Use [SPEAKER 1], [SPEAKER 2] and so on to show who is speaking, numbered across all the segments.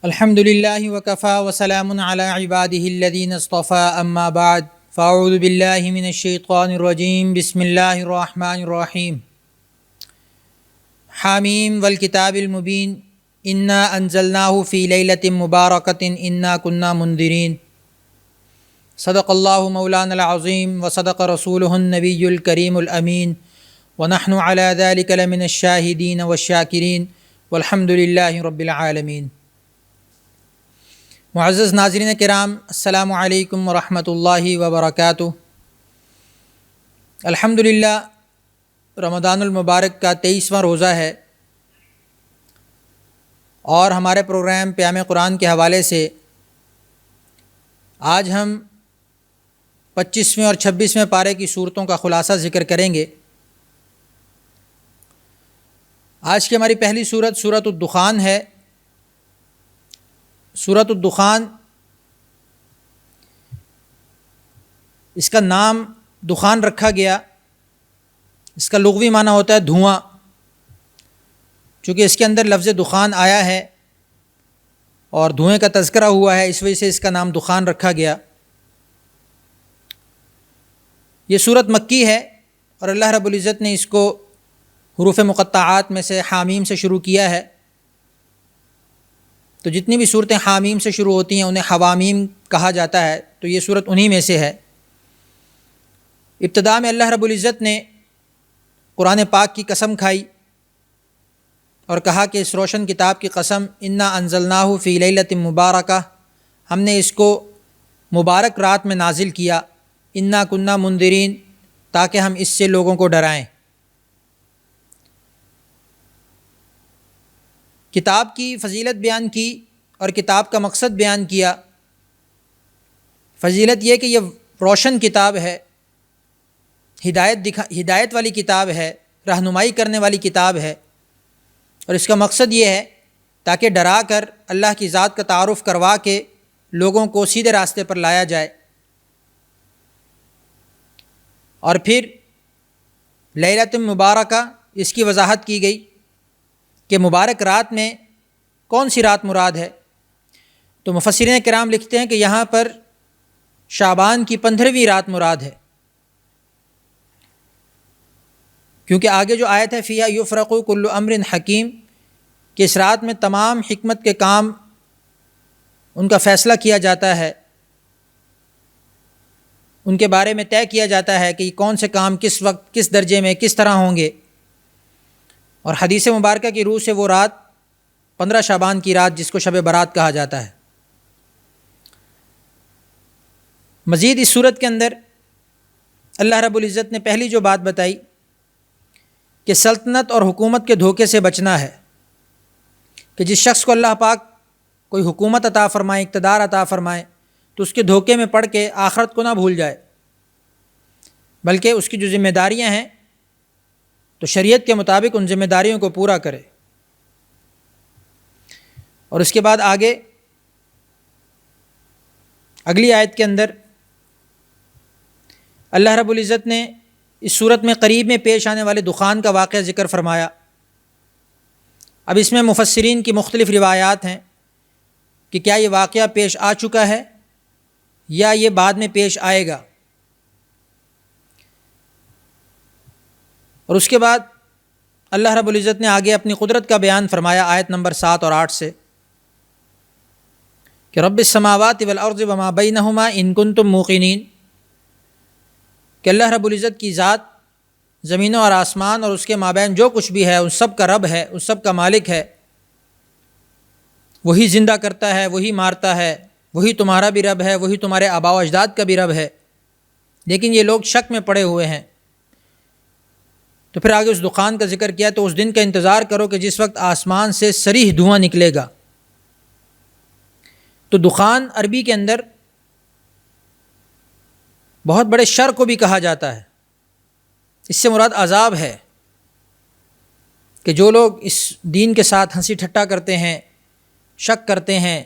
[SPEAKER 1] الحمد للہ وکفیٰ وسلام علی عبادہ الذین اصطفیٰ اما بعد فاعوذ باللہ من الشیطان الرجیم بسم اللہ الرحمن الرحیم حامیم والکتاب المبین انا انزلناہ فی لیلۃ مبارکۃ انا کنا منذرین صدق اللہ مولانا العظیم وصدق رسولہ النبی الکریم الامین ونحن علی ذلک لمن الشاہدین والشاکرین والحمد للہ رب العالمین۔ معزز ناظرین کرام، السلام علیکم ورحمۃ اللہ وبرکاتہ۔ الحمدللہ رمضان المبارک کا 23واں روزہ ہے، اور ہمارے پروگرام پیام قرآن کے حوالے سے آج ہم 25ویں اور 26ویں پارے کی صورتوں کا خلاصہ ذکر کریں گے۔ آج کی ہماری پہلی صورت سورۃ الدخان ہے۔ سورۃ الدخان، اس کا نام دخان رکھا گیا، اس کا لغوی معنی ہوتا ہے دھواں۔ چونکہ اس کے اندر لفظ دخان آیا ہے اور دھوئیں کا تذکرہ ہوا ہے، اس وجہ سے اس کا نام دخان رکھا گیا۔ یہ سورت مکی ہے اور اللہ رب العزت نے اس کو حروف مقطعات میں سے حامیم سے شروع کیا ہے۔ تو جتنی بھی صورتیں حامیم سے شروع ہوتی ہیں انہیں حوامیم کہا جاتا ہے، تو یہ صورت انہی میں سے ہے۔ ابتدا میں اللہ رب العزت نے قرآن پاک کی قسم کھائی اور کہا کہ اس روشن کتاب کی قسم، انا انزلناہ فی لیلۃ مبارکہ، ہم نے اس کو مبارک رات میں نازل کیا، انا کنا منذرین، تاکہ ہم اس سے لوگوں کو ڈرائیں۔ کتاب کی فضیلت بیان کی اور کتاب کا مقصد بیان کیا۔ فضیلت یہ کہ یہ روشن کتاب ہے، ہدایت والی کتاب ہے، رہنمائی کرنے والی کتاب ہے، اور اس کا مقصد یہ ہے تاکہ ڈرا کر اللہ کی ذات کا تعارف کروا کے لوگوں کو سیدھے راستے پر لایا جائے۔ اور پھر لیلۃ مبارکہ، اس کی وضاحت کی گئی کہ مبارک رات میں کون سی رات مراد ہے۔ تو مفسرین کرام لکھتے ہیں کہ یہاں پر شعبان کی 15ویں رات مراد ہے، کیونکہ آگے جو آیت ہے فیہا یفرق کل امر حکیم، کہ اس رات میں تمام حکمت کے کام ان کا فیصلہ کیا جاتا ہے، ان کے بارے میں طے کیا جاتا ہے کہ کون سے کام کس وقت کس درجے میں کس طرح ہوں گے۔ اور حدیث مبارکہ کی روح سے وہ رات 15 شعبان کی رات، جس کو شب برات کہا جاتا ہے۔ مزید اس صورت کے اندر اللہ رب العزت نے پہلی جو بات بتائی کہ سلطنت اور حکومت کے دھوکے سے بچنا ہے، کہ جس شخص کو اللہ پاک کوئی حکومت عطا فرمائے، اقتدار عطا فرمائے، تو اس کے دھوکے میں پڑھ کے آخرت کو نہ بھول جائے، بلکہ اس کی جو ذمہ داریاں ہیں تو شریعت کے مطابق ان ذمہ داریوں کو پورا کرے۔ اور اس کے بعد آگے اگلی آیت کے اندر اللہ رب العزت نے اس صورت میں قریب میں پیش آنے والے دخان کا واقعہ ذکر فرمایا۔ اب اس میں مفسرین کی مختلف روایات ہیں کہ کیا یہ واقعہ پیش آ چکا ہے یا یہ بعد میں پیش آئے گا۔ اور اس کے بعد اللہ رب العزت نے آگے اپنی قدرت کا بیان فرمایا آیت نمبر 7 اور 8 سے کہ رب السماوات والارض وما بینہما ان کنتم موقنین، کہ اللہ رب العزت کی ذات زمینوں اور آسمان اور اس کے مابین جو کچھ بھی ہے ان سب کا رب ہے، ان سب کا مالک ہے، وہی زندہ کرتا ہے، وہی مارتا ہے، وہی تمہارا بھی رب ہے، وہی تمہارے آباء و اجداد کا بھی رب ہے، لیکن یہ لوگ شک میں پڑے ہوئے ہیں۔ تو پھر آگے اس دخان کا ذکر کیا، تو اس دن کا انتظار کرو کہ جس وقت آسمان سے صریح دھواں نکلے گا۔ تو دخان عربی کے اندر بہت بڑے شر کو بھی کہا جاتا ہے، اس سے مراد عذاب ہے، کہ جو لوگ اس دین کے ساتھ ہنسی ٹھٹا کرتے ہیں، شک کرتے ہیں،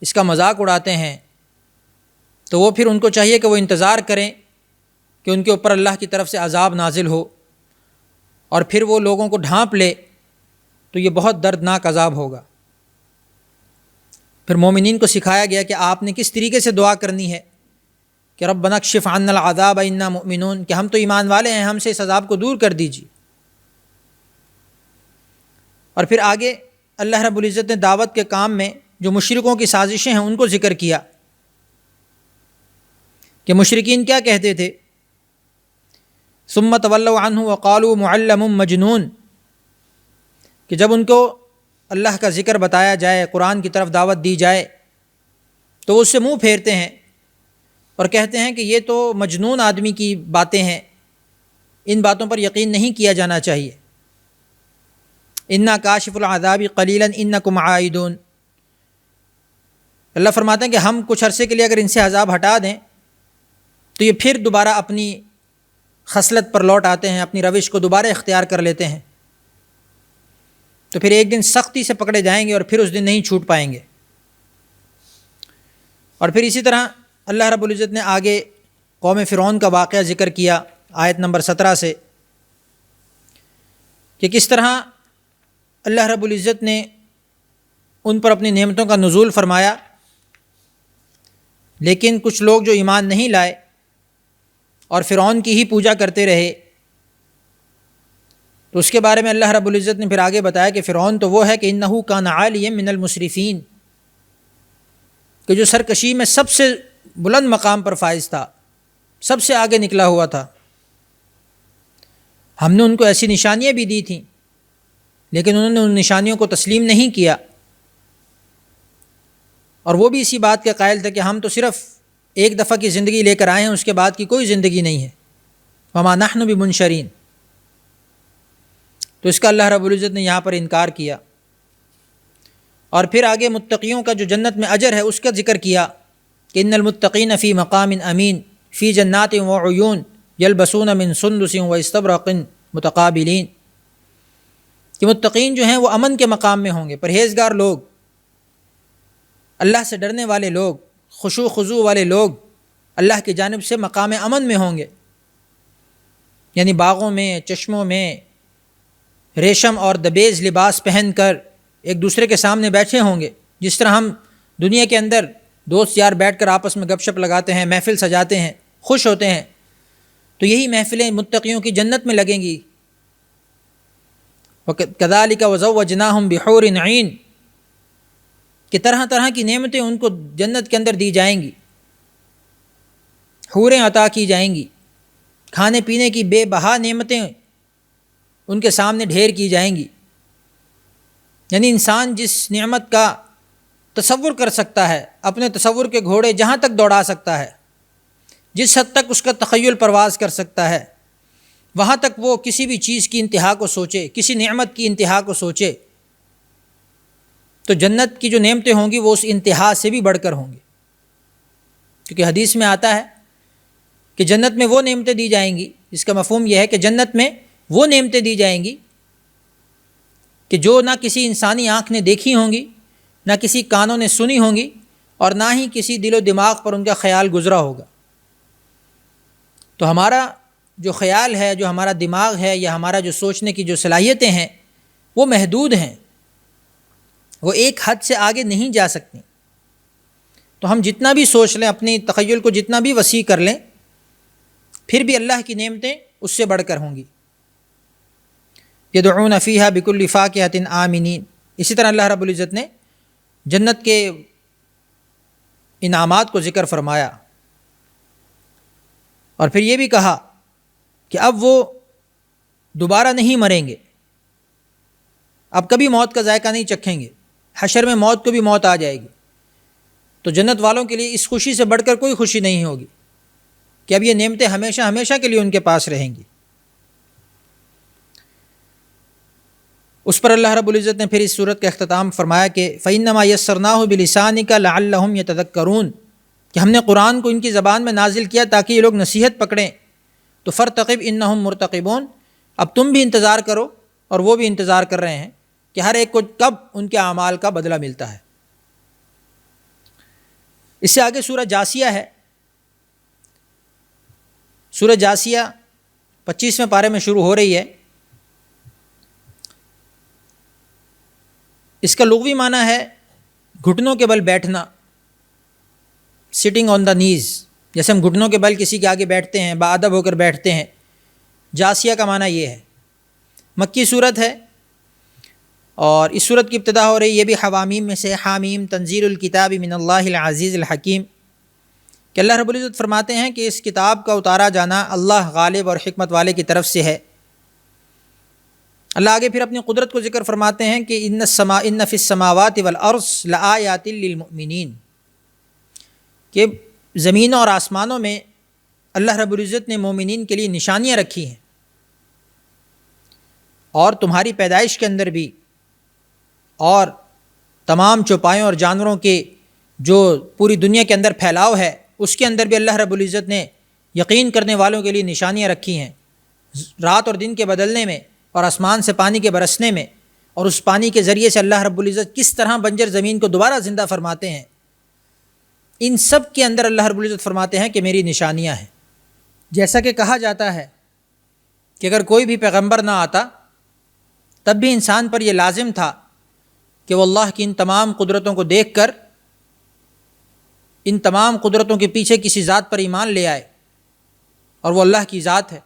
[SPEAKER 1] اس کا مذاق اڑاتے ہیں، تو وہ پھر ان کو چاہیے کہ وہ انتظار کریں کہ ان کے اوپر اللہ کی طرف سے عذاب نازل ہو، اور پھر وہ لوگوں کو ڈھانپ لے، تو یہ بہت دردناک عذاب ہوگا۔ پھر مومنین کو سکھایا گیا کہ آپ نے کس طریقے سے دعا کرنی ہے کہ ربنا اکشف عنا العذاب انا مؤمنون، کہ ہم تو ایمان والے ہیں، ہم سے اس عذاب کو دور کر دیجیے۔ اور پھر آگے اللہ رب العزت نے دعوت کے کام میں جو مشرکوں کی سازشیں ہیں ان کو ذکر کیا کہ مشرکین کیا کہتے تھے، ثم تولوا عنہ وقالوا معلم مجنون، کہ جب ان کو اللہ کا ذکر بتایا جائے، قرآن کی طرف دعوت دی جائے تو وہ اس سے منہ پھیرتے ہیں اور کہتے ہیں کہ یہ تو مجنون آدمی کی باتیں ہیں، ان باتوں پر یقین نہیں کیا جانا چاہیے۔ انا کاشف العذاب قلیلا انکم عائدون، اللہ فرماتے ہیں کہ ہم کچھ عرصے کے لیے اگر ان سے عذاب ہٹا دیں تو یہ پھر دوبارہ اپنی خصلت پر لوٹ آتے ہیں، اپنی روش کو دوبارہ اختیار کر لیتے ہیں، تو پھر ایک دن سختی سے پکڑے جائیں گے اور پھر اس دن نہیں چھوٹ پائیں گے۔ اور پھر اسی طرح اللہ رب العزت نے آگے قوم فرعون کا واقعہ ذکر کیا آیت نمبر 17 سے، کہ کس طرح اللہ رب العزت نے ان پر اپنی نعمتوں کا نزول فرمایا، لیکن کچھ لوگ جو ایمان نہیں لائے اور فرعون کی ہی پوجا کرتے رہے، تو اس کے بارے میں اللہ رب العزت نے پھر آگے بتایا کہ فرعون تو وہ ہے کہ انہ کان عالیا من المسرفین، کہ جو سرکشی میں سب سے بلند مقام پر فائز تھا، سب سے آگے نکلا ہوا تھا۔ ہم نے ان کو ایسی نشانیاں بھی دی تھیں لیکن انہوں نے ان نشانیوں کو تسلیم نہیں کیا، اور وہ بھی اسی بات کے قائل تھے کہ ہم تو صرف ایک دفعہ کی زندگی لے کر آئے ہیں، اس کے بعد کی کوئی زندگی نہیں ہے، وما نحن بمنشرین۔ تو اس کا اللہ رب العزت نے یہاں پر انکار کیا۔ اور پھر آگے متقیوں کا جو جنت میں اجر ہے اس کا ذکر کیا کہ ان المتقین فی مقام امین فی جنات وعیون یلبسون من سندس واستبرق متقابلین، کہ متقین جو ہیں وہ امن کے مقام میں ہوں گے، پرہیزگار لوگ، اللہ سے ڈرنے والے لوگ، خشوع خضوع والے لوگ اللہ کی جانب سے مقام امن میں ہوں گے، یعنی باغوں میں، چشموں میں ریشم اور دبیز لباس پہن کر ایک دوسرے کے سامنے بیٹھے ہوں گے، جس طرح ہم دنیا کے اندر دوست یار بیٹھ کر آپس میں گپ شپ لگاتے ہیں، محفل سجاتے ہیں، خوش ہوتے ہیں، تو یہی محفلیں متقیوں کی جنت میں لگیں گی۔ وَكَذَلِكَ وَزَوَّجْنَاهُمْ بِحُورٍ عِينٍ، کہ طرح طرح کی نعمتیں ان کو جنت کے اندر دی جائیں گی، حوریں عطا کی جائیں گی، کھانے پینے کی بے بہا نعمتیں ان کے سامنے ڈھیر کی جائیں گی۔ یعنی انسان جس نعمت کا تصور کر سکتا ہے، اپنے تصور کے گھوڑے جہاں تک دوڑا سکتا ہے، جس حد تک اس کا تخیل پرواز کر سکتا ہے، وہاں تک وہ کسی بھی چیز کی انتہا کو سوچے، کسی نعمت کی انتہا کو سوچے، تو جنت کی جو نعمتیں ہوں گی وہ اس انتہا سے بھی بڑھ کر ہوں گی، کیونکہ حدیث میں آتا ہے کہ جنت میں وہ نعمتیں دی جائیں گی، اس کا مفہوم یہ ہے کہ جنت میں وہ نعمتیں دی جائیں گی کہ جو نہ کسی انسانی آنکھ نے دیکھی ہوں گی، نہ کسی کانوں نے سنی ہوں گی، اور نہ ہی کسی دل و دماغ پر ان کا خیال گزرا ہوگا۔ تو ہمارا جو خیال ہے، جو ہمارا دماغ ہے، یا ہمارا جو سوچنے کی جو صلاحیتیں ہیں وہ محدود ہیں، وہ ایک حد سے آگے نہیں جا سکتی۔ تو ہم جتنا بھی سوچ لیں، اپنی تخیل کو جتنا بھی وسیع کر لیں، پھر بھی اللہ کی نعمتیں اس سے بڑھ کر ہوں گی۔ یدعون فیہا بکل فاکہۃ آمنین، اسی طرح اللہ رب العزت نے جنت کے انعامات کو ذکر فرمایا، اور پھر یہ بھی کہا کہ اب وہ دوبارہ نہیں مریں گے، اب کبھی موت کا ذائقہ نہیں چکھیں گے، حشر میں موت کو بھی موت آ جائے گی۔ تو جنت والوں کے لیے اس خوشی سے بڑھ کر کوئی خوشی نہیں ہوگی کہ اب یہ نعمتیں ہمیشہ ہمیشہ کے لیے ان کے پاس رہیں گی۔ اس پر اللہ رب العزت نے پھر اس صورت کا اختتام فرمایا کہ فَإِنَّمَا يَسَّرْنَاهُ بِلِسَانِكَ لَعَلَّهُمْ يَتَذَكَّرُونَ، کہ ہم نے قرآن کو ان کی زبان میں نازل کیا تاکہ یہ لوگ نصیحت پکڑیں۔ تو فَارْتَقِبْ إِنَّهُمْ مُرْتَقِبُونَ، اب تم بھی انتظار کرو اور وہ بھی انتظار کر رہے ہیں کہ ہر ایک کو کب ان کے اعمال کا بدلہ ملتا ہے۔ اس سے آگے سورہ جاسیہ ہے۔ سورہ جاسیہ 25ویں پارے میں شروع ہو رہی ہے۔ اس کا لغوی معنی ہے گھٹنوں کے بل بیٹھنا، سٹنگ آن دا نیز، جیسے ہم گھٹنوں کے بل کسی کے آگے بیٹھتے ہیں، باادب ہو کر بیٹھتے ہیں، جاسیہ کا معنی یہ ہے۔ مکی صورت ہے اور اس صورت کی ابتدا ہو رہی، یہ بھی حوامیم میں سے، حامیم تنزیل الکتاب من اللہ العزیز الحکیم، کہ اللہ رب العزت فرماتے ہیں کہ اس کتاب کا اتارا جانا اللہ غالب اور حکمت والے کی طرف سے ہے۔ اللہ آگے پھر اپنی قدرت کو ذکر فرماتے ہیں کہ ان فی السماوات والارض لآیات للمؤمنین، کہ زمینوں اور آسمانوں میں اللہ رب العزت نے مومنین کے لیے نشانیاں رکھی ہیں، اور تمہاری پیدائش کے اندر بھی، اور تمام چوپایوں اور جانوروں کے جو پوری دنیا کے اندر پھیلاؤ ہے اس کے اندر بھی اللہ رب العزت نے یقین کرنے والوں کے لیے نشانیاں رکھی ہیں، رات اور دن کے بدلنے میں، اور آسمان سے پانی کے برسنے میں، اور اس پانی کے ذریعے سے اللہ رب العزت کس طرح بنجر زمین کو دوبارہ زندہ فرماتے ہیں۔ ان سب کے اندر اللہ رب العزت فرماتے ہیں کہ میری نشانیاں ہیں۔ جیسا کہ کہا جاتا ہے کہ اگر کوئی بھی پیغمبر نہ آتا تب بھی انسان پر یہ لازم تھا کہ وہ اللہ کی ان تمام قدرتوں کو دیکھ کر ان تمام قدرتوں کے پیچھے کسی ذات پر ایمان لے آئے، اور وہ اللہ کی ذات ہے۔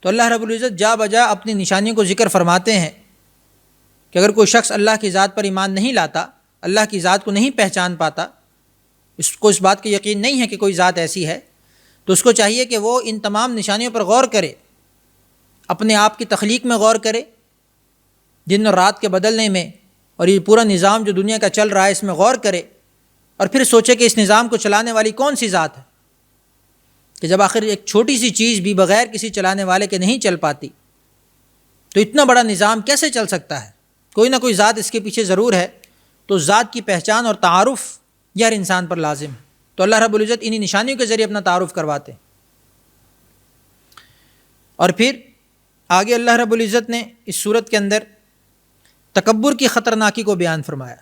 [SPEAKER 1] تو اللہ رب العزت جا بجا اپنی نشانیوں کو ذکر فرماتے ہیں کہ اگر کوئی شخص اللہ کی ذات پر ایمان نہیں لاتا، اللہ کی ذات کو نہیں پہچان پاتا، اس کو اس بات کا یقین نہیں ہے کہ کوئی ذات ایسی ہے، تو اس کو چاہیے کہ وہ ان تمام نشانیوں پر غور کرے، اپنے آپ کی تخلیق میں غور کرے، دن اور رات کے بدلنے میں، اور یہ پورا نظام جو دنیا کا چل رہا ہے اس میں غور کرے، اور پھر سوچے کہ اس نظام کو چلانے والی کون سی ذات ہے، کہ جب آخر ایک چھوٹی سی چیز بھی بغیر کسی چلانے والے کے نہیں چل پاتی تو اتنا بڑا نظام کیسے چل سکتا ہے؟ کوئی نہ کوئی ذات اس کے پیچھے ضرور ہے۔ تو ذات کی پہچان اور تعارف یہ ہر انسان پر لازم ہے، تو اللہ رب العزت انہی نشانیوں کے ذریعے اپنا تعارف کرواتے ہیں۔ اور پھر آگے اللہ رب العزت نے اس صورت کے اندر تکبر کی خطرناکی کو بیان فرمایا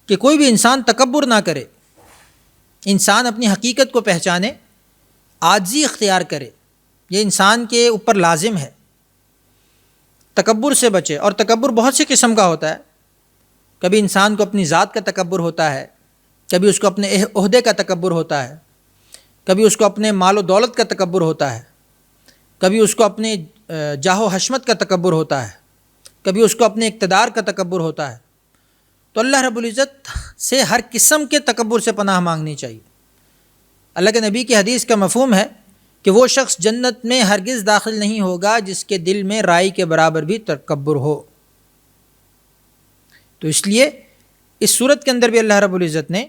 [SPEAKER 1] کہ کوئی بھی انسان تکبر نہ کرے، انسان اپنی حقیقت کو پہچانے، عاجزی اختیار کرے، یہ انسان کے اوپر لازم ہے۔ تکبر سے بچے، اور تکبر بہت سی قسم کا ہوتا ہے، کبھی انسان کو اپنی ذات کا تکبر ہوتا ہے، کبھی اس کو اپنے عہدے کا تکبر ہوتا ہے، کبھی اس کو اپنے مال و دولت کا تکبر ہوتا ہے، کبھی اس کو اپنے جاہ و حشمت کا تکبر ہوتا ہے، کبھی اس کو اپنے اقتدار کا تکبر ہوتا ہے۔ تو اللہ رب العزت سے ہر قسم کے تکبر سے پناہ مانگنی چاہیے۔ اللہ کے نبی کی حدیث کا مفہوم ہے کہ وہ شخص جنت میں ہرگز داخل نہیں ہوگا جس کے دل میں رائی کے برابر بھی تکبر ہو۔ تو اس لیے اس صورت کے اندر بھی اللہ رب العزت نے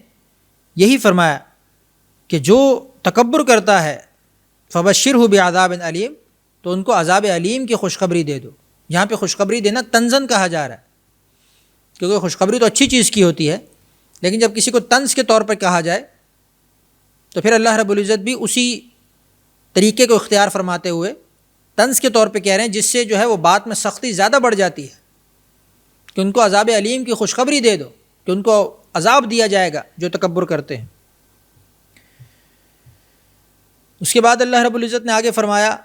[SPEAKER 1] یہی فرمایا کہ جو تکبر کرتا ہے فبشرہ بعذاب علیم، تو ان کو عذاب علیم کی خوشخبری دے دو۔ یہاں پہ خوشخبری دینا طنزاً کہا جا رہا ہے، کیونکہ خوشخبری تو اچھی چیز کی ہوتی ہے، لیکن جب کسی کو طنز کے طور پر کہا جائے تو پھر اللہ رب العزت بھی اسی طریقے کو اختیار فرماتے ہوئے طنز کے طور پہ کہہ رہے ہیں، جس سے جو ہے وہ بات میں سختی زیادہ بڑھ جاتی ہے، کہ ان کو عذاب علیم کی خوشخبری دے دو کہ ان کو عذاب دیا جائے گا جو تکبر کرتے ہیں۔ اس کے بعد اللہ رب العزت نے آگے فرمایا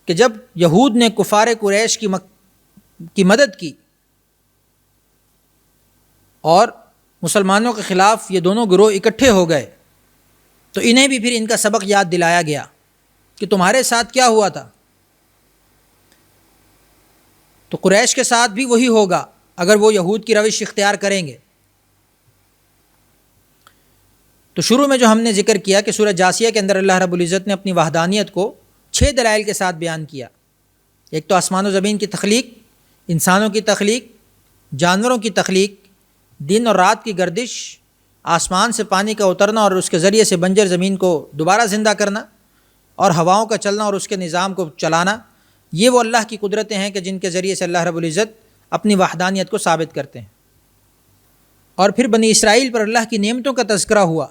[SPEAKER 1] کہ جب یہود نے کفار قریش کی مدد کی اور مسلمانوں کے خلاف یہ دونوں گروہ اکٹھے ہو گئے، تو انہیں بھی پھر ان کا سبق یاد دلایا گیا کہ تمہارے ساتھ کیا ہوا تھا، تو قریش کے ساتھ بھی وہی ہوگا اگر وہ یہود کی روش اختیار کریں گے۔ تو شروع میں جو ہم نے ذکر کیا کہ سورہ جاسیہ کے اندر اللہ رب العزت نے اپنی وحدانیت کو 6 دلائل کے ساتھ بیان کیا۔ ایک تو آسمان و زمین کی تخلیق، انسانوں کی تخلیق، جانوروں کی تخلیق، دن اور رات کی گردش، آسمان سے پانی کا اترنا اور اس کے ذریعے سے بنجر زمین کو دوبارہ زندہ کرنا، اور ہواؤں کا چلنا اور اس کے نظام کو چلانا، یہ وہ اللہ کی قدرتیں ہیں کہ جن کے ذریعے سے اللہ رب العزت اپنی وحدانیت کو ثابت کرتے ہیں۔ اور پھر بنی اسرائیل پر اللہ کی نعمتوں کا تذکرہ ہوا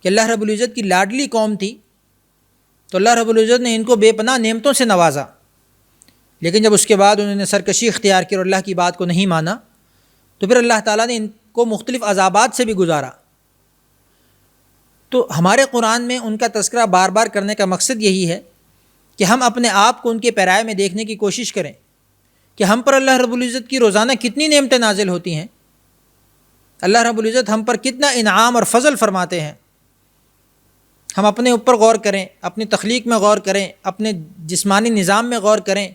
[SPEAKER 1] کہ اللہ رب العزت کی لاڈلی قوم تھی، تو اللہ رب العزت نے ان کو بے پناہ نعمتوں سے نوازا، لیکن جب اس کے بعد انہوں نے سرکشی اختیار کی اور اللہ کی بات کو نہیں مانا، تو پھر اللہ تعالیٰ نے ان کو مختلف عذابات سے بھی گزارا۔ تو ہمارے قرآن میں ان کا تذکرہ بار بار کرنے کا مقصد یہی ہے کہ ہم اپنے آپ کو ان کے پیرائے میں دیکھنے کی کوشش کریں کہ ہم پر اللہ رب العزت کی روزانہ کتنی نعمتیں نازل ہوتی ہیں، اللہ رب العزت ہم پر کتنا انعام اور فضل فرماتے ہیں۔ ہم اپنے اوپر غور کریں، اپنی تخلیق میں غور کریں، اپنے جسمانی نظام میں غور کریں،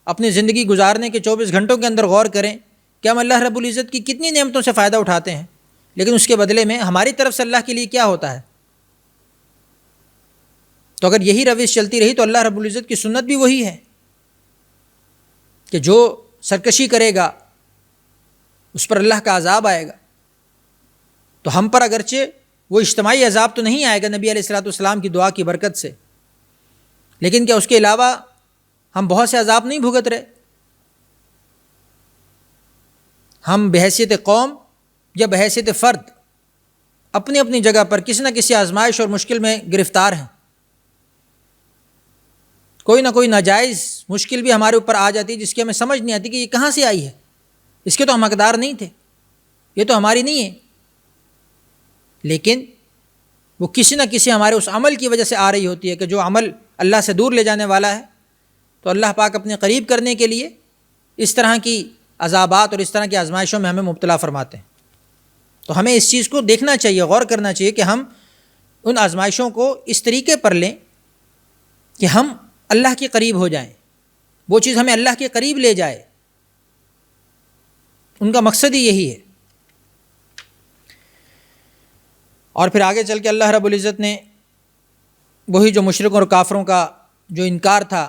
[SPEAKER 1] اپنی زندگی گزارنے کے 24 گھنٹوں کے اندر غور کریں کہ ہم اللہ رب العزت کی کتنی نعمتوں سے فائدہ اٹھاتے ہیں، لیکن اس کے بدلے میں ہماری طرف سے اللہ کے لیے کیا ہوتا ہے۔ تو اگر یہی روش چلتی رہی تو اللہ رب العزت کی سنت بھی وہی ہے کہ جو سرکشی کرے گا اس پر اللہ کا عذاب آئے گا۔ تو ہم پر اگرچہ وہ اجتماعی عذاب تو نہیں آئے گا نبی علیہ الصلوۃ والسلام کی دعا کی برکت سے، لیکن کیا اس کے علاوہ ہم بہت سے عذاب نہیں بھگت رہے؟ ہم بحیثیت قوم یا بحیثیت فرد اپنی اپنی جگہ پر کسی نہ کسی آزمائش اور مشکل میں گرفتار ہیں۔ کوئی نہ کوئی ناجائز مشکل بھی ہمارے اوپر آ جاتی ہے جس کی ہمیں سمجھ نہیں آتی کہ یہ کہاں سے آئی ہے، اس کے تو ہم حقدار نہیں تھے، یہ تو ہماری نہیں ہے، لیکن وہ کسی نہ کسی ہمارے اس عمل کی وجہ سے آ رہی ہوتی ہے کہ جو عمل اللہ سے دور لے جانے والا ہے۔ تو اللہ پاک اپنے قریب کرنے کے لیے اس طرح کی عذابات اور اس طرح کی آزمائشوں میں ہمیں مبتلا فرماتے ہیں۔ تو ہمیں اس چیز کو دیکھنا چاہیے، غور کرنا چاہیے کہ ہم ان آزمائشوں کو اس طریقے پر لیں کہ ہم اللہ کے قریب ہو جائیں، وہ چیز ہمیں اللہ کے قریب لے جائے، ان کا مقصد ہی یہی ہے۔ اور پھر آگے چل کے اللہ رب العزت نے وہی جو مشرکوں اور کافروں کا جو انکار تھا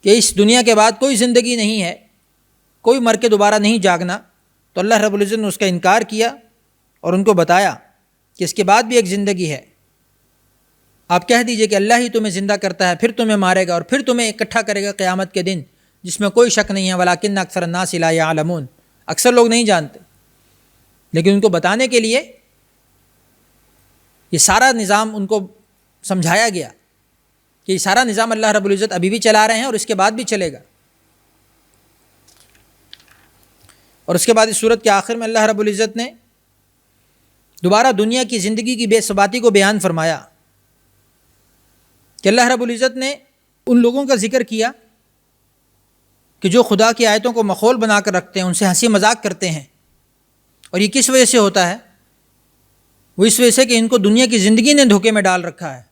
[SPEAKER 1] کہ اس دنیا کے بعد کوئی زندگی نہیں ہے، کوئی مر کے دوبارہ نہیں جاگنا، تو اللہ رب العزت نے اس کا انکار کیا اور ان کو بتایا کہ اس کے بعد بھی ایک زندگی ہے۔ آپ کہہ دیجئے کہ اللہ ہی تمہیں زندہ کرتا ہے، پھر تمہیں مارے گا اور پھر تمہیں اکٹھا کرے گا قیامت کے دن، جس میں کوئی شک نہیں ہے، ولیکن اکثر الناس لا یعلمون، اکثر لوگ نہیں جانتے۔ لیکن ان کو بتانے کے لیے یہ سارا نظام ان کو سمجھایا گیا کہ یہ سارا نظام اللہ رب العزت ابھی بھی چلا رہے ہیں اور اس کے بعد بھی چلے گا۔ اور اس کے بعد اس صورت کے آخر میں اللہ رب العزت نے دوبارہ دنیا کی زندگی کی بے ثباتی کو بیان فرمایا کہ اللہ رب العزت نے ان لوگوں کا ذکر کیا کہ جو خدا کی آیتوں کو مخول بنا کر رکھتے ہیں، ان سے ہنسی مذاق کرتے ہیں، اور یہ کس وجہ سے ہوتا ہے؟ وہ اس وجہ سے کہ ان کو دنیا کی زندگی نے دھوکے میں ڈال رکھا ہے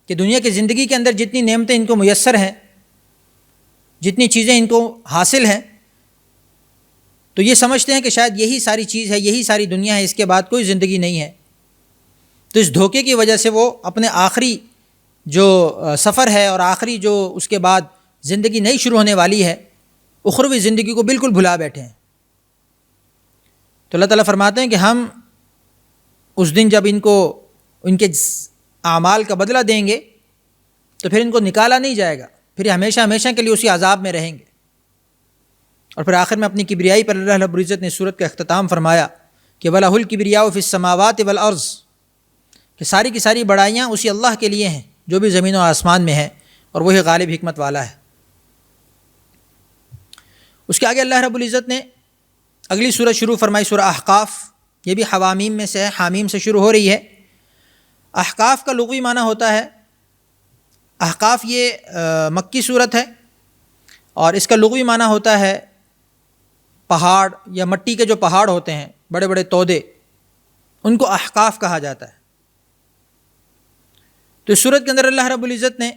[SPEAKER 1] کہ دنیا کی زندگی کے اندر جتنی نعمتیں ان کو میسر ہیں، جتنی چیزیں ان کو حاصل ہیں، تو یہ سمجھتے ہیں کہ شاید یہی ساری چیز ہے، یہی ساری دنیا ہے، اس کے بعد کوئی زندگی نہیں ہے۔ تو اس دھوکے کی وجہ سے وہ اپنے آخری جو سفر ہے اور آخری جو اس کے بعد زندگی نئی شروع ہونے والی ہے، اخروی زندگی کو بالکل بھلا بیٹھے ہیں۔ تو اللہ تعالیٰ فرماتے ہیں کہ ہم اس دن جب ان کو ان کے اعمال کا بدلہ دیں گے تو پھر ان کو نکالا نہیں جائے گا، پھر یہ ہمیشہ ہمیشہ کے لیے اسی عذاب میں رہیں گے۔ اور پھر آخر میں اپنی کبریائی پر اللہ رب العزت نے سورت کا اختتام فرمایا کہ وَلَهُ الْكِبْرِيَاءُ فِي السَّمَاوَاتِ وَالْأَرْضِ، کہ ساری کی ساری بڑائیاں اسی اللہ کے لیے ہیں جو بھی زمین و آسمان میں ہے، اور وہی غالب حکمت والا ہے۔ اس کے آگے اللہ رب العزت نے اگلی سورت شروع فرمائی، سورہ احقاف، یہ بھی حوامیم میں سے ہے، حامیم سے شروع ہو رہی ہے۔ احقاف کا لغوی معنی ہوتا ہے، احقاف یہ مکی سورت ہے، اور اس کا لغوی معنی ہوتا ہے پہاڑ یا مٹی کے جو پہاڑ ہوتے ہیں، بڑے بڑے تودے، ان کو احقاف کہا جاتا ہے۔ تو اس سورت کے اندر اللہ رب العزت نے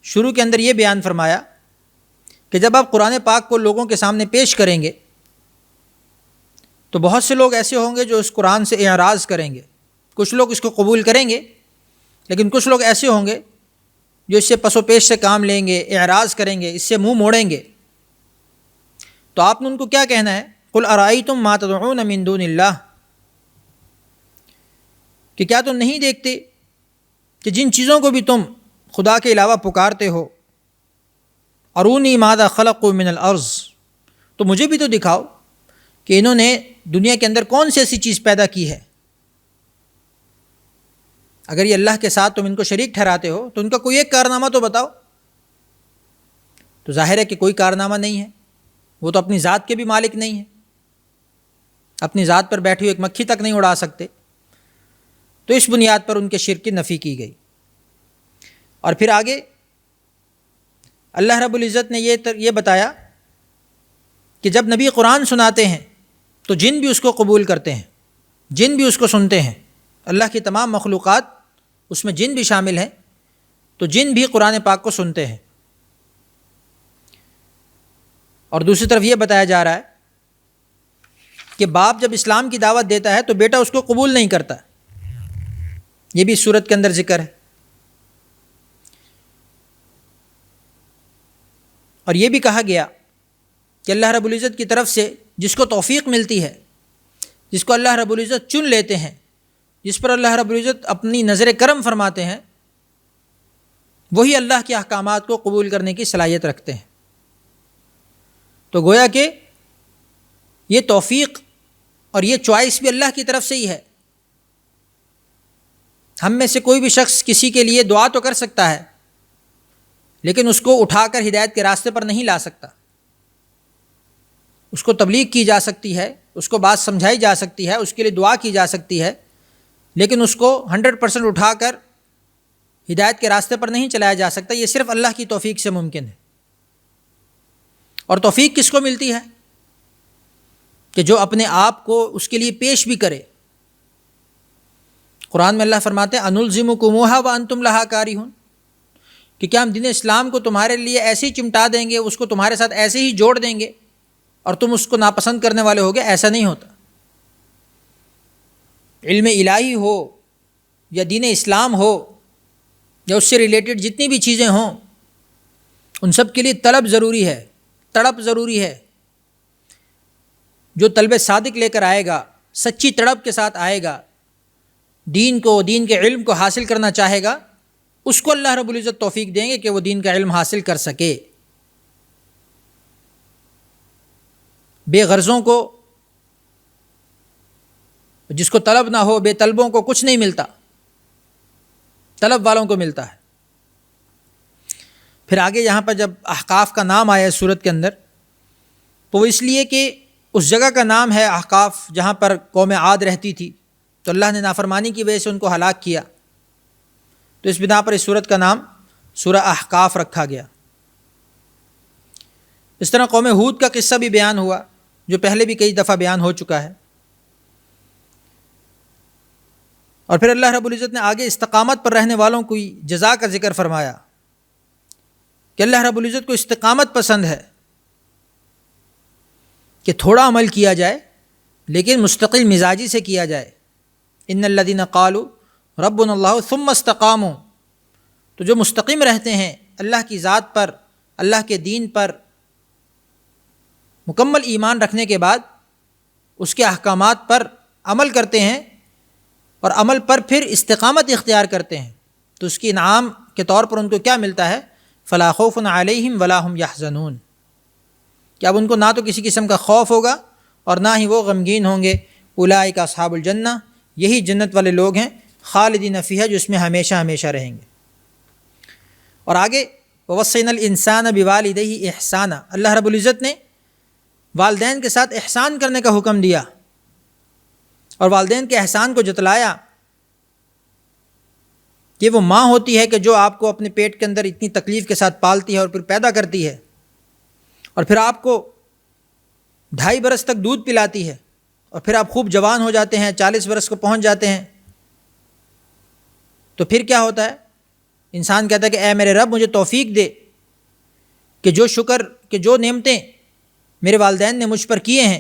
[SPEAKER 1] شروع کے اندر یہ بیان فرمایا کہ جب آپ قرآن پاک کو لوگوں کے سامنے پیش کریں گے تو بہت سے لوگ ایسے ہوں گے جو اس قرآن سے اعراض کریں گے، کچھ لوگ اس کو قبول کریں گے، لیکن کچھ لوگ ایسے ہوں گے جو اس سے پس و پیش سے کام لیں گے، اعراض کریں گے، اس سے منہ موڑیں گے۔ تو آپ نے ان کو کیا کہنا ہے؟ قل ارائیتم ما تدعون من دون اللہ، کہ کیا تم نہیں دیکھتے کہ جن چیزوں کو بھی تم خدا کے علاوہ پکارتے ہو، ارونی ماذا خلقوا من الارض، تو مجھے بھی تو دکھاؤ کہ انہوں نے دنیا کے اندر کون سی ایسی چیز پیدا کی ہے۔ اگر یہ اللہ کے ساتھ تم ان کو شریک ٹھہراتے ہو تو ان کا کوئی ایک کارنامہ تو بتاؤ۔ تو ظاہر ہے کہ کوئی کارنامہ نہیں ہے، وہ تو اپنی ذات کے بھی مالک نہیں ہیں، اپنی ذات پر بیٹھی ہوئی ایک مکھی تک نہیں اڑا سکتے۔ تو اس بنیاد پر ان کے شرک کی نفی کی گئی۔ اور پھر آگے اللہ رب العزت نے یہ بتایا کہ جب نبی قرآن سناتے ہیں تو جن بھی اس کو قبول کرتے ہیں، جن بھی اس کو سنتے ہیں، اللہ کی تمام مخلوقات اس میں جن بھی شامل ہیں، تو جن بھی قرآن پاک کو سنتے ہیں۔ اور دوسری طرف یہ بتایا جا رہا ہے کہ باپ جب اسلام کی دعوت دیتا ہے تو بیٹا اس کو قبول نہیں کرتا، یہ بھی اس صورت کے اندر ذکر ہے۔ اور یہ بھی کہا گیا کہ اللہ رب العزت کی طرف سے جس کو توفیق ملتی ہے، جس کو اللہ رب العزت چن لیتے ہیں، جس پر اللہ رب العزت اپنی نظر کرم فرماتے ہیں، وہی اللہ کے احکامات کو قبول کرنے کی صلاحیت رکھتے ہیں۔ تو گویا کہ یہ توفیق اور یہ چوائس بھی اللہ کی طرف سے ہی ہے۔ ہم میں سے کوئی بھی شخص کسی کے لیے دعا تو کر سکتا ہے، لیکن اس کو اٹھا کر ہدایت کے راستے پر نہیں لا سکتا۔ اس کو تبلیغ کی جا سکتی ہے، اس کو بات سمجھائی جا سکتی ہے، اس کے لیے دعا کی جا سکتی ہے، لیکن اس کو 100% اٹھا کر ہدایت کے راستے پر نہیں چلایا جا سکتا۔ یہ صرف اللہ کی توفیق سے ممکن ہے۔ اور توفیق کس کو ملتی ہے؟ کہ جو اپنے آپ کو اس کے لیے پیش بھی کرے۔ قرآن میں اللہ فرماتے ہیں انلزمکموہا وانتم لہا کارہون، کہ کیا ہم دین اسلام کو تمہارے لیے ایسے ہی چمٹا دیں گے، اس کو تمہارے ساتھ ایسے ہی جوڑ دیں گے اور تم اس کو ناپسند کرنے والے ہوگے؟ ایسا نہیں ہوتا۔ علم الہی ہو یا دین اسلام ہو یا اس سے ریلیٹڈ جتنی بھی چیزیں ہوں، ان سب کے لیے طلب ضروری ہے، تڑپ ضروری ہے۔ جو طلب صادق لے کر آئے گا، سچی تڑپ کے ساتھ آئے گا، دین کے علم کو حاصل کرنا چاہے گا، اس کو اللہ رب العزت توفیق دیں گے کہ وہ دین کا علم حاصل کر سکے۔ بے غرضوں کو، جس کو طلب نہ ہو، بے طلبوں کو کچھ نہیں ملتا، طلب والوں کو ملتا ہے۔ پھر آگے یہاں پر جب احقاف کا نام آیا ہے سورت کے اندر، تو وہ اس لیے کہ اس جگہ کا نام ہے احقاف جہاں پر قوم عاد رہتی تھی، تو اللہ نے نافرمانی کی وجہ سے ان کو ہلاک کیا، تو اس بنا پر اس سورت کا نام سورہ احقاف رکھا گیا۔ اس طرح قوم ہود کا قصہ بھی بیان ہوا، جو پہلے بھی کئی دفعہ بیان ہو چکا ہے۔ اور پھر اللہ رب العزت نے آگے استقامت پر رہنے والوں کی جزا کا ذکر فرمایا کہ اللہ رب العزت کو استقامت پسند ہے، کہ تھوڑا عمل کیا جائے لیکن مستقل مزاجی سے کیا جائے۔ ان الذین قالوا ربنا اللہ ثم استقاموا، تو جو مستقیم رہتے ہیں اللہ کی ذات پر، اللہ کے دین پر مکمل ایمان رکھنے کے بعد اس کے احکامات پر عمل کرتے ہیں اور عمل پر پھر استقامت اختیار کرتے ہیں، تو اس کی انعام کے طور پر ان کو کیا ملتا ہے؟ فلا خوف علیہم ولا هم یحزنون، کہ اب ان کو نہ تو کسی قسم کا خوف ہوگا اور نہ ہی وہ غمگین ہوں گے۔ اولئک اصحاب الجنہ، یہی جنت والے لوگ ہیں، خالدین فیہا، جو اس میں ہمیشہ ہمیشہ رہیں گے۔ اور آگے ووصینا الانسان بوالدیہ احسانا، اللہ رب العزت نے والدین کے ساتھ احسان کرنے کا حکم دیا اور والدین کے احسان کو جتلایا کہ وہ ماں ہوتی ہے کہ جو آپ کو اپنے پیٹ کے اندر اتنی تکلیف کے ساتھ پالتی ہے اور پھر پیدا کرتی ہے، اور پھر آپ کو 2.5 برس تک دودھ پلاتی ہے، اور پھر آپ خوب جوان ہو جاتے ہیں، 40 برس کو پہنچ جاتے ہیں، تو پھر کیا ہوتا ہے؟ انسان کہتا ہے کہ اے میرے رب مجھے توفیق دے کہ جو نعمتیں میرے والدین نے مجھ پر کیے ہیں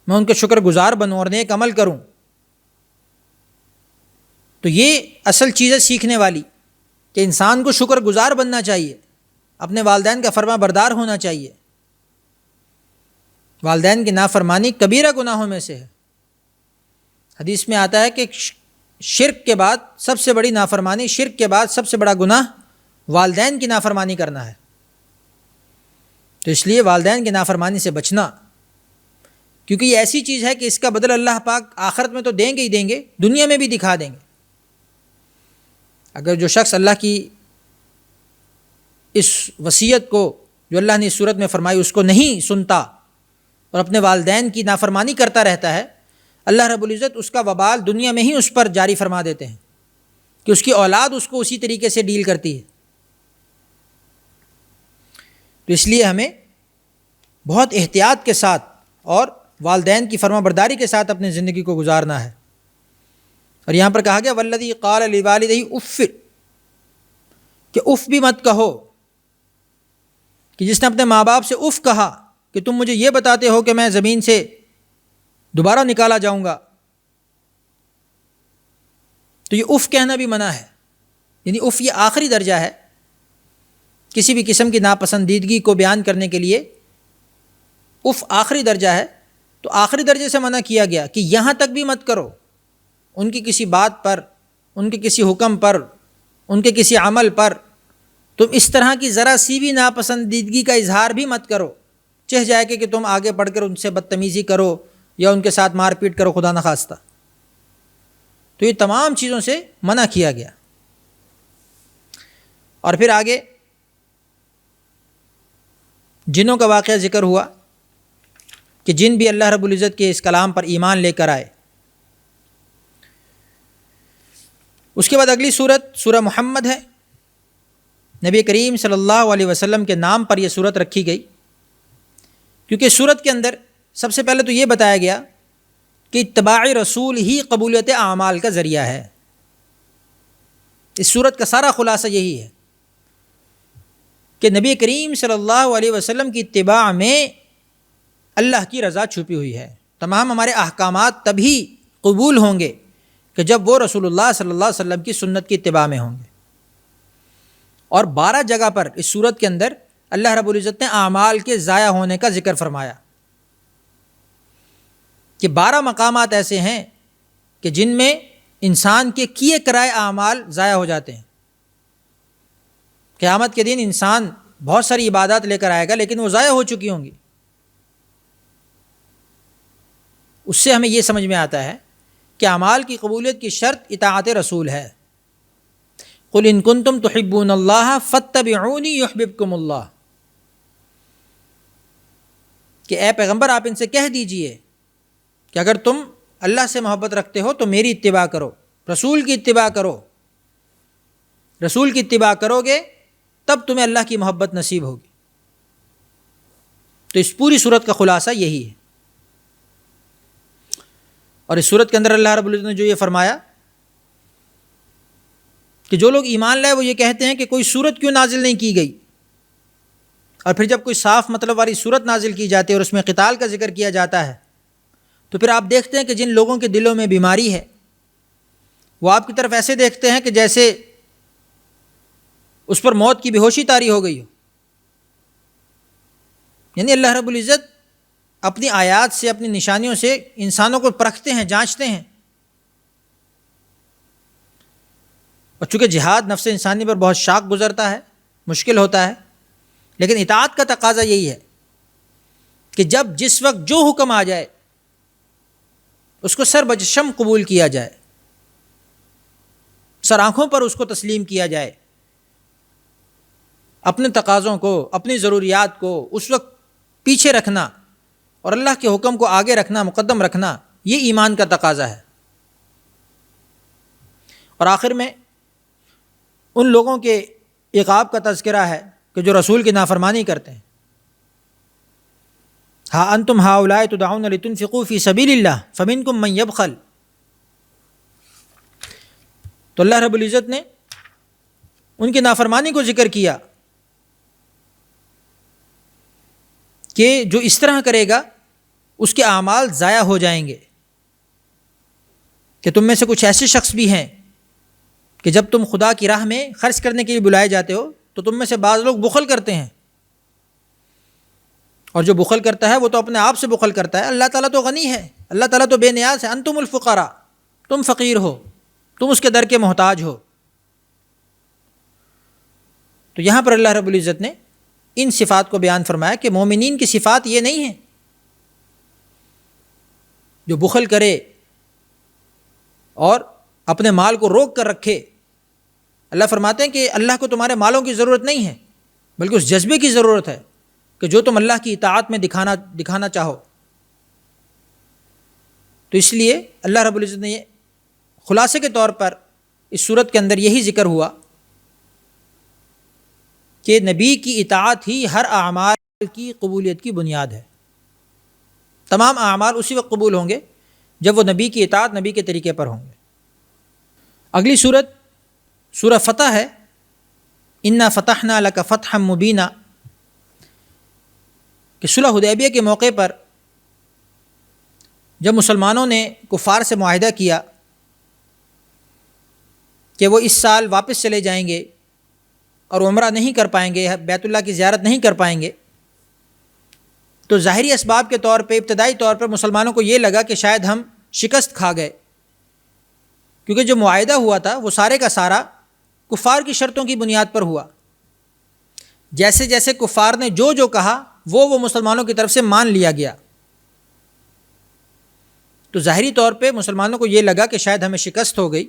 [SPEAKER 1] میں ان کے شکر گزار بنوں اور نیک عمل کروں۔ تو یہ اصل چیز ہے سیکھنے والی، کہ انسان کو شکر گزار بننا چاہیے، اپنے والدین کا فرما بردار ہونا چاہیے۔ والدین کی نافرمانی کبیرہ گناہوں میں سے ہے۔ حدیث میں آتا ہے کہ شرک کے بعد سب سے بڑی نافرمانی، شرک کے بعد سب سے بڑا گناہ والدین کی نافرمانی کرنا ہے۔ تو اس لیے والدین کی نافرمانی سے بچنا، کیونکہ یہ ایسی چیز ہے کہ اس کا بدل اللہ پاک آخرت میں تو دیں گے ہی دیں گے، دنیا میں بھی دکھا دیں گے۔ اگر جو شخص اللہ کی اس وصیت کو جو اللہ نے اس صورت میں فرمائی اس کو نہیں سنتا اور اپنے والدین کی نافرمانی کرتا رہتا ہے، اللہ رب العزت اس کا وبال دنیا میں ہی اس پر جاری فرما دیتے ہیں کہ اس کی اولاد اس کو اسی طریقے سے ڈیل کرتی ہے. تو اس لیے ہمیں بہت احتیاط کے ساتھ اور والدین کی فرما برداری کے ساتھ اپنی زندگی کو گزارنا ہے. اور یہاں پر کہا گیا والذی قال لوالدہ اف، کہ اف بھی مت کہو، کہ جس نے اپنے ماں باپ سے اف کہا کہ تم مجھے یہ بتاتے ہو کہ میں زمین سے دوبارہ نکالا جاؤں گا، تو یہ اف کہنا بھی منع ہے. یعنی اف یہ آخری درجہ ہے کسی بھی قسم کی ناپسندیدگی کو بیان کرنے کے لیے. اف آخری درجہ ہے، تو آخری درجے سے منع کیا گیا کہ یہاں تک بھی مت کرو، ان کی کسی بات پر، ان کے کسی حکم پر، ان کے کسی عمل پر تم اس طرح کی ذرا سی بھی ناپسندیدگی کا اظہار بھی مت کرو، چہ جائے کہ تم آگے بڑھ کر ان سے بدتمیزی کرو یا ان کے ساتھ مار پیٹ کرو خدا نخواستہ. تو یہ تمام چیزوں سے منع کیا گیا. اور پھر آگے جنوں کا واقعہ ذکر ہوا کہ جن بھی اللہ رب العزت کے اس کلام پر ایمان لے کر آئے. اس کے بعد اگلی سورت سورہ محمد ہے. نبی کریم صلی اللہ علیہ وسلم کے نام پر یہ سورت رکھی گئی، کیونکہ سورت کے اندر سب سے پہلے تو یہ بتایا گیا کہ اتباع رسول ہی قبولیت اعمال کا ذریعہ ہے. اس سورت کا سارا خلاصہ یہی ہے کہ نبی کریم صلی اللہ علیہ وسلم کی اتباع میں اللہ کی رضا چھپی ہوئی ہے. تمام ہمارے احکامات تبھی قبول ہوں گے کہ جب وہ رسول اللہ صلی اللہ علیہ وسلم کی سنت کی اتباع میں ہوں گے. اور 12 جگہ پر اس سورت کے اندر اللہ رب العزت نے اعمال کے ضائع ہونے کا ذکر فرمایا کہ 12 مقامات ایسے ہیں کہ جن میں انسان کے کیے کرائے اعمال ضائع ہو جاتے ہیں. قیامت کے دن انسان بہت ساری عبادات لے کر آئے گا لیکن وہ ضائع ہو چکی ہوں گی. اس سے ہمیں یہ سمجھ میں آتا ہے کہ اعمال کی قبولیت کی شرط اطاعت رسول ہے. قل ان کنتم تحبون اللہ فاتبعونی یحببکم اللہ، کہ اے پیغمبر آپ ان سے کہہ دیجئے کہ اگر تم اللہ سے محبت رکھتے ہو تو میری اتباع کرو، رسول کی اتباع کرو. رسول کی اتباع کرو گے تب تمہیں اللہ کی محبت نصیب ہوگی. تو اس پوری صورت کا خلاصہ یہی ہے. اور اس صورت کے اندر اللہ رب العزت نے جو یہ فرمایا کہ جو لوگ ایمان لائے وہ یہ کہتے ہیں کہ کوئی صورت کیوں نازل نہیں کی گئی، اور پھر جب کوئی صاف مطلب والی صورت نازل کی جاتی ہے اور اس میں قتال کا ذکر کیا جاتا ہے تو پھر آپ دیکھتے ہیں کہ جن لوگوں کے دلوں میں بیماری ہے وہ آپ کی طرف ایسے دیکھتے ہیں کہ جیسے اس پر موت کی بے ہوشی طاری ہو گئی ہو. یعنی اللہ رب العزت اپنی آیات سے، اپنی نشانیوں سے انسانوں کو پرکھتے ہیں، جانچتے ہیں. اور چونکہ جہاد نفس انسانی پر بہت شاق گزرتا ہے، مشکل ہوتا ہے، لیکن اطاعت کا تقاضا یہی ہے کہ جب جس وقت جو حکم آ جائے اس کو سر بجشم قبول کیا جائے، سر آنکھوں پر اس کو تسلیم کیا جائے. اپنے تقاضوں کو، اپنی ضروریات کو اس وقت پیچھے رکھنا اور اللہ کے حکم کو آگے رکھنا، مقدم رکھنا، یہ ایمان کا تقاضا ہے. اور آخر میں ان لوگوں کے عقاب کا تذکرہ ہے کہ جو رسول کی نافرمانی کرتے ہیں. ہاں انتم ہؤلاء تدعون لتنفقوا فی سبیل اللہ فمنکم من یبخل. تو اللہ رب العزت نے ان کی نافرمانی کو ذکر کیا کہ جو اس طرح کرے گا اس کے اعمال ضائع ہو جائیں گے. کہ تم میں سے کچھ ایسے شخص بھی ہیں کہ جب تم خدا کی راہ میں خرچ کرنے کے لیے بلائے جاتے ہو تو تم میں سے بعض لوگ بخل کرتے ہیں، اور جو بخل کرتا ہے وہ تو اپنے آپ سے بخل کرتا ہے. اللہ تعالیٰ تو غنی ہے، اللہ تعالیٰ تو بے نیاز ہے. انتم الفقراء، تم فقیر ہو، تم اس کے در کے محتاج ہو. تو یہاں پر اللہ رب العزت نے ان صفات کو بیان فرمایا کہ مومنین کی صفات یہ نہیں ہے جو بخل کرے اور اپنے مال کو روک کر رکھے. اللہ فرماتے ہیں کہ اللہ کو تمہارے مالوں کی ضرورت نہیں ہے، بلکہ اس جذبے کی ضرورت ہے کہ جو تم اللہ کی اطاعت میں دکھانا چاہو. تو اس لیے اللہ رب العزت نے یہ خلاصے کے طور پر اس صورت کے اندر یہی ذکر ہوا کہ نبی کی اطاعت ہی ہر اعمال کی قبولیت کی بنیاد ہے. تمام اعمال اسی وقت قبول ہوں گے جب وہ نبی کی اطاعت، نبی کے طریقے پر ہوں گے. اگلی صورت سورہ فتح ہے. انا فتحنا لک فتحا مبینا، کہ صلح حدیبیہ کے موقع پر جب مسلمانوں نے کفار سے معاہدہ کیا کہ وہ اس سال واپس چلے جائیں گے اور عمرہ نہیں کر پائیں گے، بیت اللہ کی زیارت نہیں کر پائیں گے، تو ظاہری اسباب کے طور پہ، ابتدائی طور پر مسلمانوں کو یہ لگا کہ شاید ہم شکست کھا گئے، کیونکہ جو معاہدہ ہوا تھا وہ سارے کا سارا کفار کی شرطوں کی بنیاد پر ہوا. جیسے جیسے کفار نے جو جو کہا وہ مسلمانوں کی طرف سے مان لیا گیا. تو ظاہری طور پہ مسلمانوں کو یہ لگا کہ شاید ہمیں شکست ہو گئی،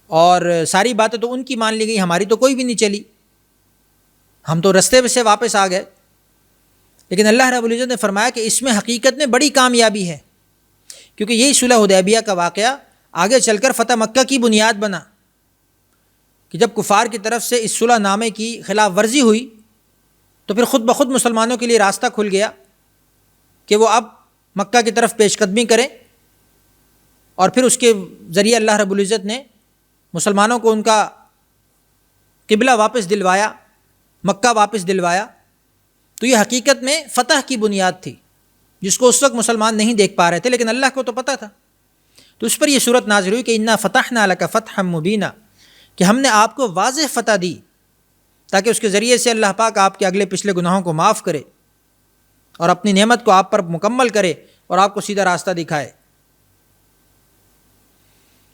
[SPEAKER 1] اور ساری باتیں تو ان کی مان لی گئی، ہماری تو کوئی بھی نہیں چلی، ہم تو رستے سے واپس آ گئے. لیکن اللہ رب العزت نے فرمایا کہ اس میں حقیقت میں بڑی کامیابی ہے، کیونکہ یہی صلح حدیبیہ کا واقعہ آگے چل کر فتح مکہ کی بنیاد بنا، کہ جب کفار کی طرف سے اس صلح نامے کی خلاف ورزی ہوئی تو پھر خود بخود مسلمانوں کے لیے راستہ کھل گیا کہ وہ اب مکہ کی طرف پیش قدمی کریں، اور پھر اس کے ذریعے اللہ رب العزت نے مسلمانوں کو ان کا قبلہ واپس دلوایا، مکہ واپس دلوایا. تو یہ حقیقت میں فتح کی بنیاد تھی، جس کو اس وقت مسلمان نہیں دیکھ پا رہے تھے، لیکن اللہ کو تو پتہ تھا. تو اس پر یہ صورت نازل ہوئی کہ انا فتحنا لک فتحا مبینا، کہ ہم نے آپ کو واضح فتح دی تاکہ اس کے ذریعے سے اللہ پاک آپ کے اگلے پچھلے گناہوں کو معاف کرے اور اپنی نعمت کو آپ پر مکمل کرے اور آپ کو سیدھا راستہ دکھائے.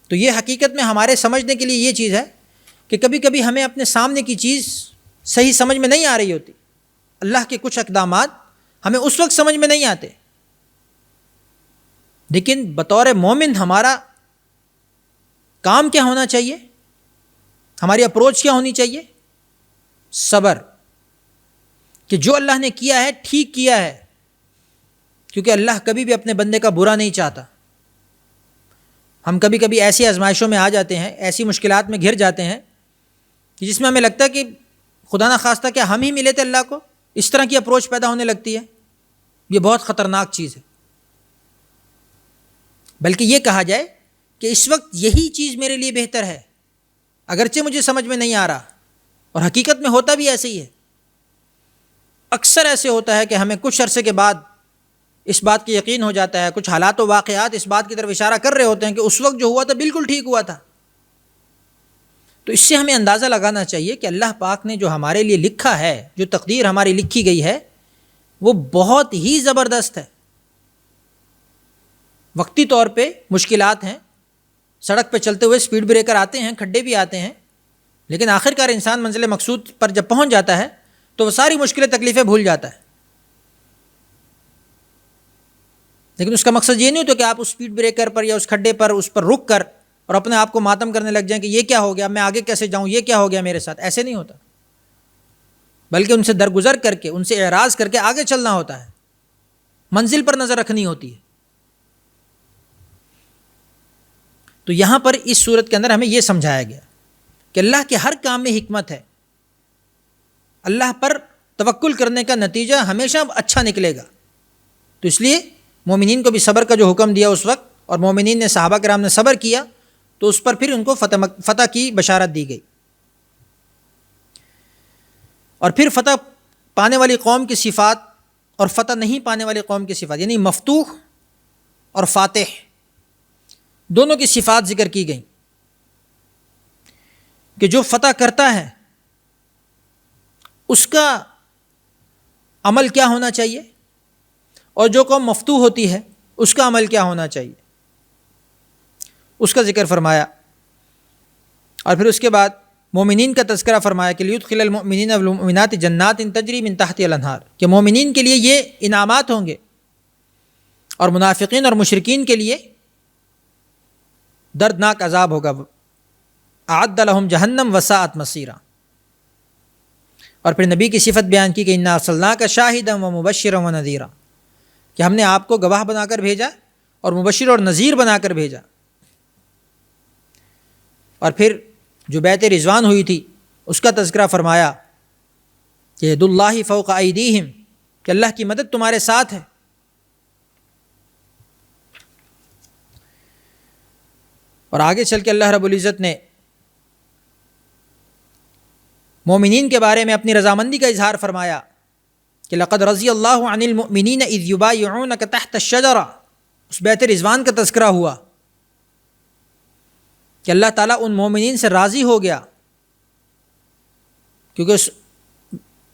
[SPEAKER 1] تو یہ حقیقت میں ہمارے سمجھنے کے لیے یہ چیز ہے کہ کبھی کبھی ہمیں اپنے سامنے کی چیز صحیح سمجھ میں نہیں آ رہی ہوتی. اللہ کے کچھ اقدامات ہمیں اس وقت سمجھ میں نہیں آتے، لیکن بطور مومن ہمارا کام کیا ہونا چاہیے، ہماری اپروچ کیا ہونی چاہیے؟ صبر، کہ جو اللہ نے کیا ہے ٹھیک کیا ہے، کیونکہ اللہ کبھی بھی اپنے بندے کا برا نہیں چاہتا. ہم کبھی کبھی ایسی آزمائشوں میں آ جاتے ہیں، ایسی مشکلات میں گھر جاتے ہیں کہ جس میں ہمیں لگتا ہے کہ خدا نہ خواستہ کیا ہم ہی ملے تھے اللہ کو. اس طرح کی اپروچ پیدا ہونے لگتی ہے. یہ بہت خطرناک چیز ہے. بلکہ یہ کہا جائے کہ اس وقت یہی چیز میرے لیے بہتر ہے، اگرچہ مجھے سمجھ میں نہیں آ رہا. اور حقیقت میں ہوتا بھی ایسے ہی ہے. اکثر ایسے ہوتا ہے کہ ہمیں کچھ عرصے کے بعد اس بات کی یقین ہو جاتا ہے، کچھ حالات و واقعات اس بات کی طرف اشارہ کر رہے ہوتے ہیں کہ اس وقت جو ہوا تھا بالکل ٹھیک ہوا تھا. تو اس سے ہمیں اندازہ لگانا چاہیے کہ اللہ پاک نے جو ہمارے لیے لکھا ہے، جو تقدیر ہماری لکھی گئی ہے، وہ بہت ہی زبردست ہے. وقتی طور پہ مشکلات ہیں، سڑک پہ چلتے ہوئے سپیڈ بریکر آتے ہیں، کھڈے بھی آتے ہیں، لیکن آخر کار انسان منزل مقصود پر جب پہنچ جاتا ہے تو وہ ساری مشکلیں تکلیفیں بھول جاتا ہے. لیکن اس کا مقصد یہ نہیں ہوتا کہ آپ اس سپیڈ بریکر پر یا اس کھڈے پر اس پر رک کر اور اپنے آپ کو ماتم کرنے لگ جائیں کہ یہ کیا ہو گیا، میں آگے کیسے جاؤں، یہ کیا ہو گیا میرے ساتھ. ایسے نہیں ہوتا، بلکہ ان سے درگزر کر کے، ان سے اعراض کر کے آگے چلنا ہوتا ہے، منزل پر نظر رکھنی ہوتی ہے. تو یہاں پر اس صورت کے اندر ہمیں یہ سمجھایا گیا کہ اللہ کے ہر کام میں حکمت ہے. اللہ پر توکل کرنے کا نتیجہ ہمیشہ اچھا نکلے گا. تو اس لیے مومنین کو بھی صبر کا جو حکم دیا اس وقت، اور مومنین نے، صحابہ کرام نے صبر کیا، تو اس پر پھر ان کو فتح کی بشارت دی گئی. اور پھر فتح پانے والی قوم کی صفات اور فتح نہیں پانے والی قوم کی صفات، یعنی مفتوح اور فاتح، دونوں کی صفات ذکر کی گئیں کہ جو فتح کرتا ہے اس کا عمل کیا ہونا چاہیے، اور جو قوم مفتوح ہوتی ہے اس کا عمل کیا ہونا چاہیے، اس کا ذکر فرمایا. اور پھر اس کے بعد مومنین کا تذکرہ فرمایا کہ لیدخل المؤمنین والمؤمنات جنات تجری من تحتها الانہار، کہ مومنین کے لیے یہ انعامات ہوں گے، اور منافقین اور مشرکین کے لیے دردناک عذاب ہوگا. اعد لهم جہنم وساءت مصیرا. اور پھر نبی کی صفت بیان کی کہ انا ارسلناک شاہدا ومبشرا ونذیرا، کہ ہم نے آپ کو گواہ بنا کر بھیجا اور مبشر اور نذیر بنا کر بھیجا. اور پھر جو بیعت رضوان ہوئی تھی اس کا تذکرہ فرمایا کہ ید اللہ فوق ایدیہم، کہ اللہ کی مدد تمہارے ساتھ ہے۔ اور آگے چل کے اللہ رب العزت نے مومنین کے بارے میں اپنی رضامندی کا اظہار فرمایا کہ لقد رضی اللہ عن المؤمنین اذ یبایعونک تحت الشجرہ، اس بیعت رضوان کا تذکرہ ہوا کہ اللہ تعالیٰ ان مومنین سے راضی ہو گیا، کیونکہ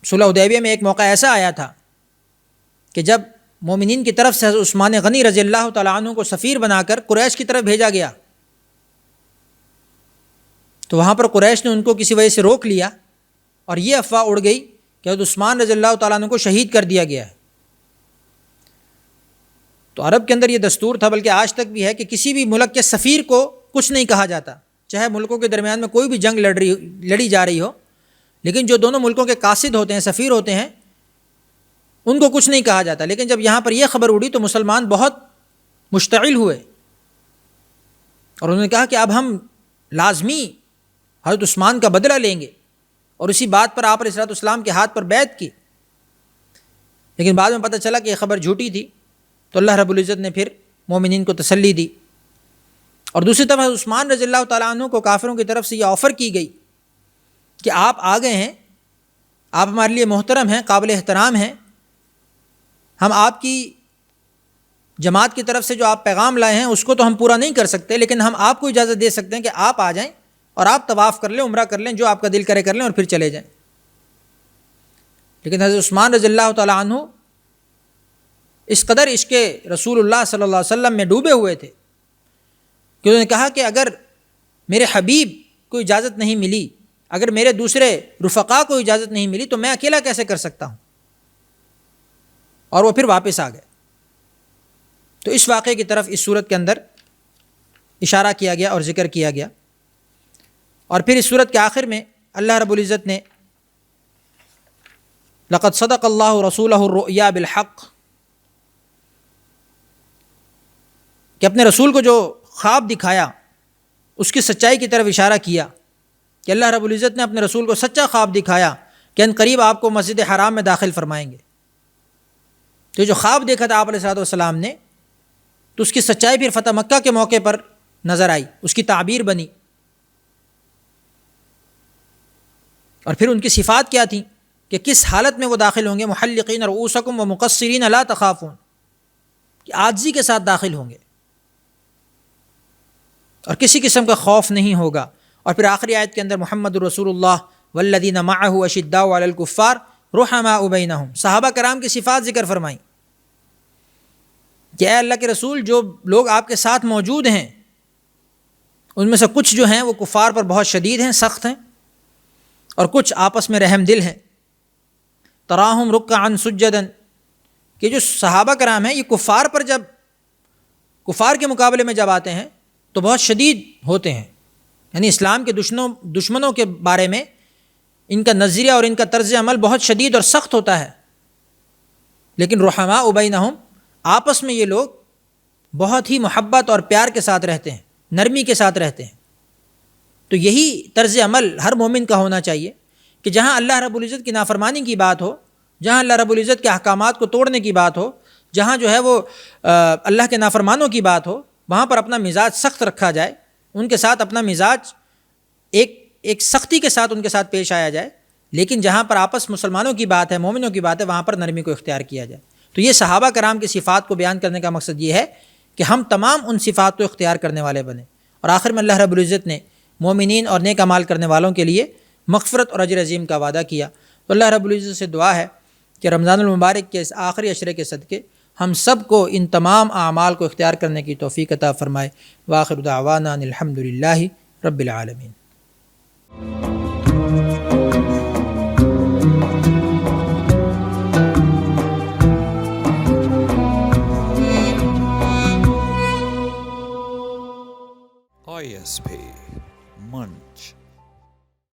[SPEAKER 1] صلح حدیبیہ میں ایک موقع ایسا آیا تھا کہ جب مومنین کی طرف سے حضرت عثمان غنی رضی اللہ تعالیٰ عنہ کو سفیر بنا کر قریش کی طرف بھیجا گیا، تو وہاں پر قریش نے ان کو کسی وجہ سے روک لیا اور یہ افواہ اڑ گئی کہ حضرت عثمان رضی اللہ تعالیٰ عنہ کو شہید کر دیا گیا ہے۔ تو عرب کے اندر یہ دستور تھا، بلکہ آج تک بھی ہے، کہ کسی بھی ملک کے سفیر کو کچھ نہیں کہا جاتا، چاہے ملکوں کے درمیان میں کوئی بھی جنگ لڑی جا رہی ہو، لیکن جو دونوں ملکوں کے قاصد ہوتے ہیں، سفیر ہوتے ہیں، ان کو کچھ نہیں کہا جاتا۔ لیکن جب یہاں پر یہ خبر اڑی تو مسلمان بہت مشتعل ہوئے اور انہوں نے کہا کہ اب ہم لازمی حضرت عثمان کا بدلہ لیں گے، اور اسی بات پر آپ علیہ الصلوۃ والسلام کے ہاتھ پر بیعت کی۔ لیکن بعد میں پتہ چلا کہ یہ خبر جھوٹی تھی، تو اللہ رب العزت نے پھر مومنین کو تسلی دی۔ اور دوسری طرف حضرت عثمان رضی اللہ تعالیٰ عنہ کو کافروں کی طرف سے یہ آفر کی گئی کہ آپ آ گئے ہیں، آپ ہمارے لیے محترم ہیں، قابل احترام ہیں، ہم آپ کی جماعت کی طرف سے جو آپ پیغام لائے ہیں اس کو تو ہم پورا نہیں کر سکتے، لیکن ہم آپ کو اجازت دے سکتے ہیں کہ آپ آ جائیں اور آپ طواف کر لیں، عمرہ کر لیں، جو آپ کا دل کرے کر لیں اور پھر چلے جائیں۔ لیکن حضرت عثمان رضی اللہ تعالیٰ عنہ اس قدر عشق رسول اللہ صلی اللہ علیہ وسلم میں ڈوبے ہوئے تھے کہ انہوں نے کہا کہ اگر میرے حبیب کو اجازت نہیں ملی، اگر میرے دوسرے رفقا کو اجازت نہیں ملی، تو میں اکیلا کیسے کر سکتا ہوں؟ اور وہ پھر واپس آ گئے۔ تو اس واقعے کی طرف اس صورت کے اندر اشارہ کیا گیا اور ذکر کیا گیا۔ اور پھر اس صورت کے آخر میں اللہ رب العزت نے لقد صدق اللہ رسولہ الرؤیا بالحق، کہ اپنے رسول کو جو خواب دکھایا اس کی سچائی کی طرف اشارہ کیا کہ اللہ رب العزت نے اپنے رسول کو سچا خواب دکھایا کہ ان قریب آپ کو مسجد حرام میں داخل فرمائیں گے۔ تو جو خواب دیکھا تھا آپ علیہ الصلوۃ والسلام نے، تو اس کی سچائی پھر فتح مکہ کے موقع پر نظر آئی، اس کی تعبیر بنی۔ اور پھر ان کی صفات کیا تھیں کہ کس حالت میں وہ داخل ہوں گے؟ محلقین رؤوسکم ومقصرین لا تخافون، کہ عاجزی کے ساتھ داخل ہوں گے اور کسی قسم کا خوف نہیں ہوگا۔ اور پھر آخری آیت کے اندر محمد الرسول اللہ والذین معہ اشداء علی الکفار رحماء بینہم، صحابہ کرام کی صفات ذکر فرمائیں کہ اے اللہ کے رسول، جو لوگ آپ کے ساتھ موجود ہیں ان میں سے کچھ جو ہیں وہ کفار پر بہت شدید ہیں، سخت ہیں، اور کچھ آپس میں رحم دل ہیں۔ تراہم رکعا سجدا، کہ جو صحابہ کرام ہیں یہ کفار پر جب کفار کے مقابلے میں جب آتے ہیں تو بہت شدید ہوتے ہیں، یعنی اسلام کے دشمنوں کے بارے میں ان کا نظریہ اور ان کا طرز عمل بہت شدید اور سخت ہوتا ہے، لیکن رحماء بینہم، آپس میں یہ لوگ بہت ہی محبت اور پیار کے ساتھ رہتے ہیں، نرمی کے ساتھ رہتے ہیں۔ تو یہی طرز عمل ہر مومن کا ہونا چاہیے کہ جہاں اللہ رب العزت کی نافرمانی کی بات ہو، جہاں اللہ رب العزت کے احکامات کو توڑنے کی بات ہو، جہاں جو ہے وہ اللہ کے نافرمانوں کی بات ہو، وہاں پر اپنا مزاج سخت رکھا جائے، ان کے ساتھ اپنا مزاج ایک سختی کے ساتھ ان کے ساتھ پیش آیا جائے، لیکن جہاں پر آپس مسلمانوں کی بات ہے، مومنوں کی بات ہے، وہاں پر نرمی کو اختیار کیا جائے۔ تو یہ صحابہ کرام کی صفات کو بیان کرنے کا مقصد یہ ہے کہ ہم تمام ان صفات کو اختیار کرنے والے بنیں۔ اور آخر میں اللہ رب العزت نے مومنین اور نیک اعمال کرنے والوں کے لیے مغفرت اور اجر عظیم کا وعدہ کیا۔ تو اللہ رب العزت سے دعا ہے کہ رمضان المبارک کے اس آخری عشرے کے صدقے ہم سب کو ان تمام اعمال کو اختیار کرنے کی توفیق عطا فرمائے۔ وآخر دعوانا ان الحمدللہ رب العالمین۔
[SPEAKER 2] ISP Munch